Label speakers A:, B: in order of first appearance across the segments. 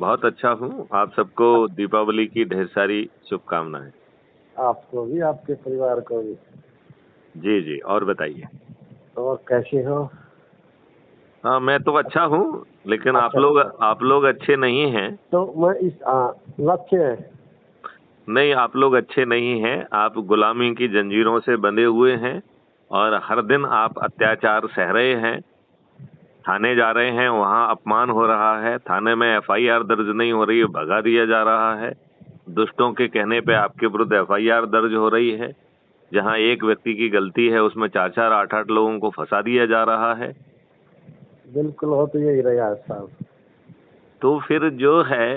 A: बहुत अच्छा हूँ। आप सबको दीपावली की ढेर सारी शुभकामनाएं।
B: आपको भी, आपके परिवार को भी।
A: जी जी, और बताइए।
B: और कैसे हो?
A: हाँ, मैं तो अच्छा हूँ, लेकिन
B: अच्छा अच्छा।
A: आप लोग अच्छे नहीं हैं।
B: तो मैं इस लक्ष्य है।
A: नहीं, आप लोग अच्छे नहीं हैं। आप गुलामी की जंजीरों से बंधे हुए हैं और हर दिन आप अत्याचार सह रहे हैं। थाने जा रहे हैं, वहाँ अपमान हो रहा है, थाने में एफआईआर दर्ज नहीं हो रही है, भगा दिया जा रहा है। दुष्टों के कहने पे आपके विरुद्ध एफआईआर दर्ज हो रही है। जहाँ एक व्यक्ति की गलती है, उसमें 4-4, 8-8 लोगों को फंसा दिया जा रहा है।
B: बिल्कुल हो तो यही रहा साहब।
A: तो फिर जो है,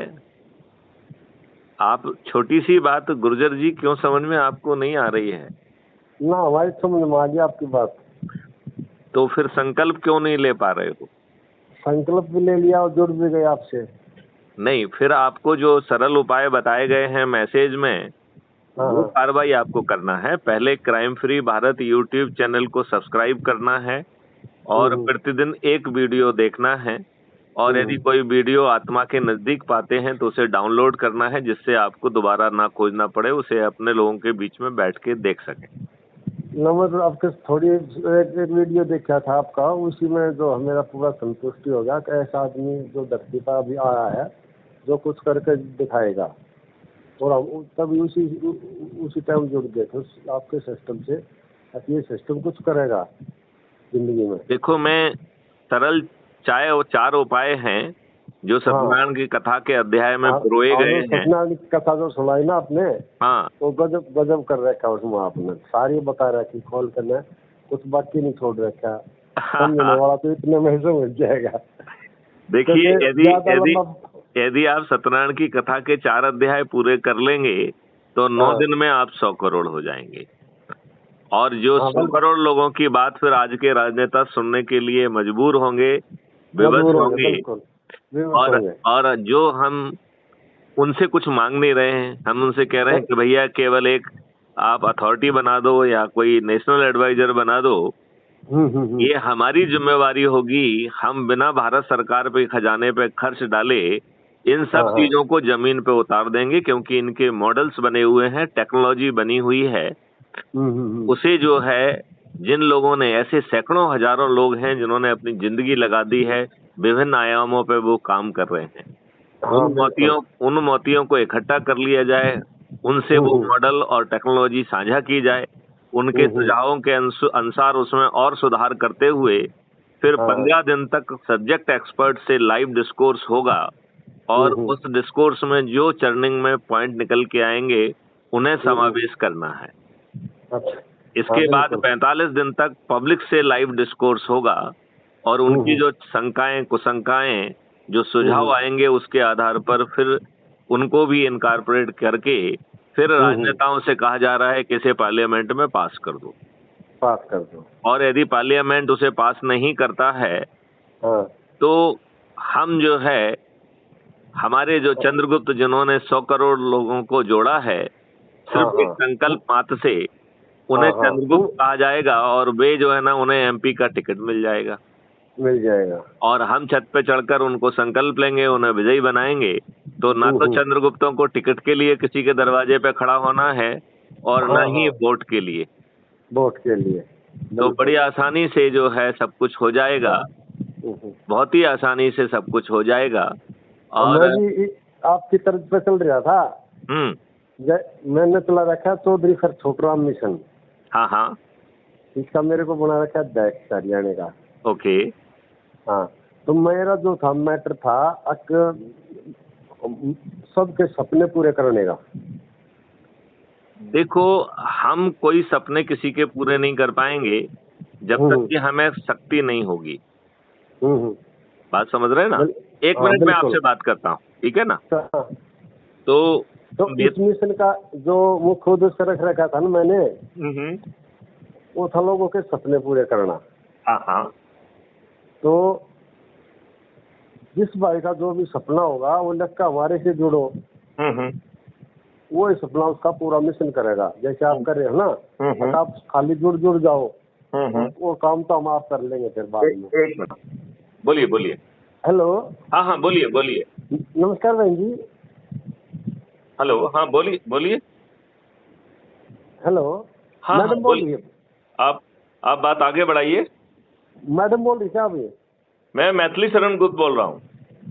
A: आप छोटी सी बात गुर्जर जी क्यों समझ में आपको नहीं आ रही है?
B: ना हमारी समझ में आ गई आपकी बात।
A: तो फिर संकल्प क्यों नहीं ले पा रहे हो?
B: संकल्प भी ले लिया और जुड़ भी गए आपसे।
A: नहीं, फिर आपको जो सरल उपाय बताए गए हैं मैसेज में,
B: हाँ
A: वो
B: हाँ।
A: कार्रवाई आपको करना है। पहले crime free Bharat YouTube channel को सब्सक्राइब करना है और
B: हम्म,
A: प्रतिदिन एक वीडियो देखना है। और यदि
B: हम्म।
A: कोई वीडियो आत्मा के नजदीक पाते हैं तो उसे डाउनलोड करना है, जिससे आपको दोबारा ना खोजना पड़े, उसे अपने लोगों के बीच में बैठ के देख सकें।
B: नंबर आपके थोड़ी एक वीडियो देखा था आपका, उसी में जो मेरा पूरा संतुष्टि हो गया कि ऐसा आदमी जो धरती पर अभी आया है जो कुछ करके दिखाएगा। और हम तभी उसी टाइम जुड़ गए थे आपके सिस्टम से कि ये सिस्टम कुछ करेगा जिंदगी में।
A: देखो, मैं सरल चाय और 4 उपाय हैं जो
B: हाँ
A: सत्यनारायण की कथा के अध्याय में
B: हाँ।
A: पिरोए गए
B: और
A: हैं।
B: सत्यनारायण की कथा जो सुनाई ना आपने,
A: हाँ।
B: वो गजब गजब कर रखा उसमें आपने सारी बता रखी खोल कर, कुछ बाकी नहीं छोड़ रखा। समझने वाला तो इतने में ही समझ जाएगा।
A: देखिए,
B: क्योंकि
A: यदि
B: ज्यादा
A: यदि
B: लंबा।
A: यदि आप सत्यनारायण की कथा के 4 अध्याय पूरे कर लेंगे तो 9
B: हाँ
A: दिन में आप 100 करोड़ हो जाएंगे। और जो
B: हाँ
A: 100 करोड़ लोगों की बात फिर आज के राजनेता सुनने के लिए मजबूर होंगे, विवश
B: मजबूर होंगे,
A: होंगे।
B: बिल्कुल विवश
A: और
B: होंगे।
A: और जो हम उनसे कुछ मांग नहीं रहे हैं, हम उनसे कह रहे हैं कि भैया केवल एक आप अथॉरिटी बना दो या कोई नेशनल एडवाइजर बना दो। ये हमारी जिम्मेवारी होगी, हम बिना भारत सरकार पे खजाने पे खर्च डाले इन
B: हाँ
A: सब
B: हाँ।
A: चीजों को जमीन पे उतार देंगे, क्योंकि इनके मॉडल्स बने हुए हैं, टेक्नोलॉजी बनी हुई है। उसे जो है, जिन लोगों ने, ऐसे सैकड़ों हजारों लोग हैं जिन्होंने अपनी जिंदगी लगा दी है, विभिन्न आयामों पे वो काम कर रहे हैं।
B: हाँ बिल्कुल।
A: उन मोतियों को इकट्ठा कर लिया जाए, उनसे वो मॉडल और टेक्नोलॉजी साझा की जाए, उनके सुझावों के अनुसार उसमें और सुधार करते हुए फिर
B: हाँ।
A: 15 दिन तक सब्जेक्ट एक्सपर्ट से लाइव डिस्कोर्स होगा। और उस डिस्कोर्स में जो चर्निंग में पॉइंट निकल के आएंगे उन्हें समावेश करना है।
B: अच्छा। हाँ
A: इसके बाद
B: बिल्कुल।
A: 45 दिन तक पब्लिक से लाइव डिस्कोर्स होगा और उनकी जो शंकाएं कुशंकाएं, जो सुझाव आएंगे, उसके आधार पर फिर उनको भी इनकॉर्पोरेट करके फिर राजनेताओं से कहा जा रहा है कि इसे पार्लियामेंट में पास कर दो।
B: पास कर दो।
A: और यदि पार्लियामेंट उसे पास नहीं करता है
B: हाँ
A: तो हम जो है, हमारे जो चंद्रगुप्त जिन्होंने 100 करोड़ लोगों को जोड़ा है,
B: हाँ
A: सिर्फ एक
B: हाँ।
A: संकल्प मात्र से
B: हाँ
A: उन्हें
B: हाँ
A: चंद्रगुप्त कहा जाएगा और वे जो है ना, उन्हें एमपी का टिकट मिल जाएगा।
B: मिल जाएगा।
A: और हम छत पे चढ़कर उनको संकल्प लेंगे, उन्हें विजयी बनाएंगे। तो ना तो चंद्रगुप्तों को टिकट के लिए किसी के दरवाजे पे खड़ा होना है और ना
B: हाँ
A: ही
B: हाँ।
A: वोट के लिए।
B: वोट के लिए।
A: तो बड़ी
B: बिल्कुल।
A: आसानी से जो है सब कुछ हो जाएगा। बहुत ही आसानी से सब कुछ हो जाएगा। और
B: मैं भी आपकी तरफ पे चल रहा था।
A: हम्म।
B: मैंने चला रखा चौधरी सर छोटराम मिशन।
A: हाँ हाँ।
B: इसका मेरे को बना रखा अध्यक्ष हरियाणा का।
A: ओके।
B: हाँ। तो मेरा जो था मैटर था सबके सपने पूरे करने का।
A: देखो, हम कोई सपने किसी के पूरे नहीं कर पाएंगे जब तक कि हमें शक्ति नहीं होगी। बात समझ रहे हैं ना? एक
B: हाँ
A: मिनट में
B: बिल्कुल।
A: आपसे बात करता हूँ, ठीक है ना?
B: हाँ।
A: तो
B: तो इस मिशन का जो मुख्य उद्देश्य रख रखा था ना मैंने, वो था लोगों के सपने पूरे करना।
A: हाँ हाँ।
B: तो जिस भाई का जो भी सपना होगा वो लक्का हमारे से जुड़ो, वो सपना उसका पूरा मिशन करेगा। जैसे आप कर रहे हो ना, आप खाली जुड़ जुड़ जाओ, वो काम तो हम आप कर लेंगे फिर बाद में।
A: एक मिनट, बोलिए बोलिए।
B: हेलो।
A: हाँ हाँ, बोलिए बोलिए।
B: नमस्कार बहन जी।
A: हेलो, हाँ बोलिए बोलिए।
B: हेलो।
A: हाँ हाँ
B: मैडम बोल रही
A: बोलिए।
B: है?
A: आप बात आगे बढ़ाइए।
B: मैडम बोल रही क्या अभी?
A: मैं मैथिली शरण गुप्त बोल रहा हूँ।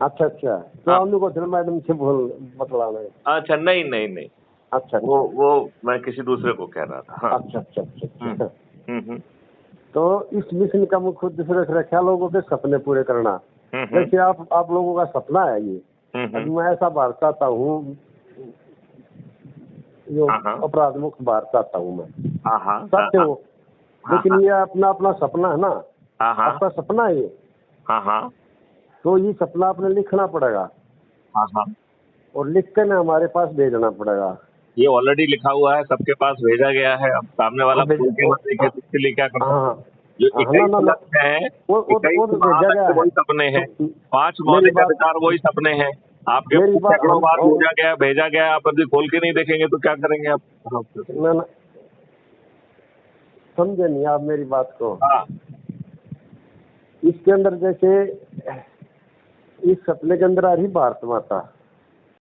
B: अच्छा अच्छा, तो
A: हाँ।
B: हमने को चलो मैडम से बोल बतलाना है।
A: अच्छा, नहीं नहीं नहीं,
B: अच्छा
A: वो
B: अच्छा
A: वो मैं किसी दूसरे को कह रहा था। हाँ।
B: अच्छा अच्छा अच्छा अच्छा।
A: हम्म।
B: तो इस मिशन का मुख्य उद्देश्य रखा लोगों के सपने पूरे करना।
A: हम्म।
B: जैसे आप लोगों का सपना है ये, अभी मैं ऐसा भारत चाहता हूँ, जो
A: हाँ हाँ
B: अपराध मुक्त भारत चाहता हूँ मैं,
A: हाँ हाँ
B: चाहते हो?
A: हाँ
B: लेकिन ये अपना अपना सपना है ना,
A: हाँ हाँ
B: आपका सपना है ये,
A: हाँ हाँ
B: तो ये सपना आपने लिखना पड़ेगा
A: हाँ हाँ।
B: और लिख के ना हमारे पास भेजना पड़ेगा।
A: ये ऑलरेडी लिखा हुआ है, सबके पास भेजा गया है। अब सामने वाला खोल के मत देखे तो इसके लिए क्या कर
B: हाँ
A: सकते
B: हाँ
A: हैं? जो
B: हाँ, ना
A: 21
B: ना ना,
A: लक्ष्य हैं,
B: वो
A: 21
B: तो भेजा
A: महालक्ष्य
B: गया है।
A: वही सपने हैं,
B: तो
A: 5
B: मेरी
A: मौलिक
B: बात
A: अधिकार वही सपने हैं। आपके
B: मेरी बात
A: सैकड़ों
B: हम
A: बार भेजा गया, आप अभी खोल के नहीं देखेंगे तो क्या करेंगे आप?
B: ना ना, समझे नहीं आप मेरी बात को।
A: हाँ
B: इसके अंदर जैसे इस सपने के अंदर आ रही भारत माता,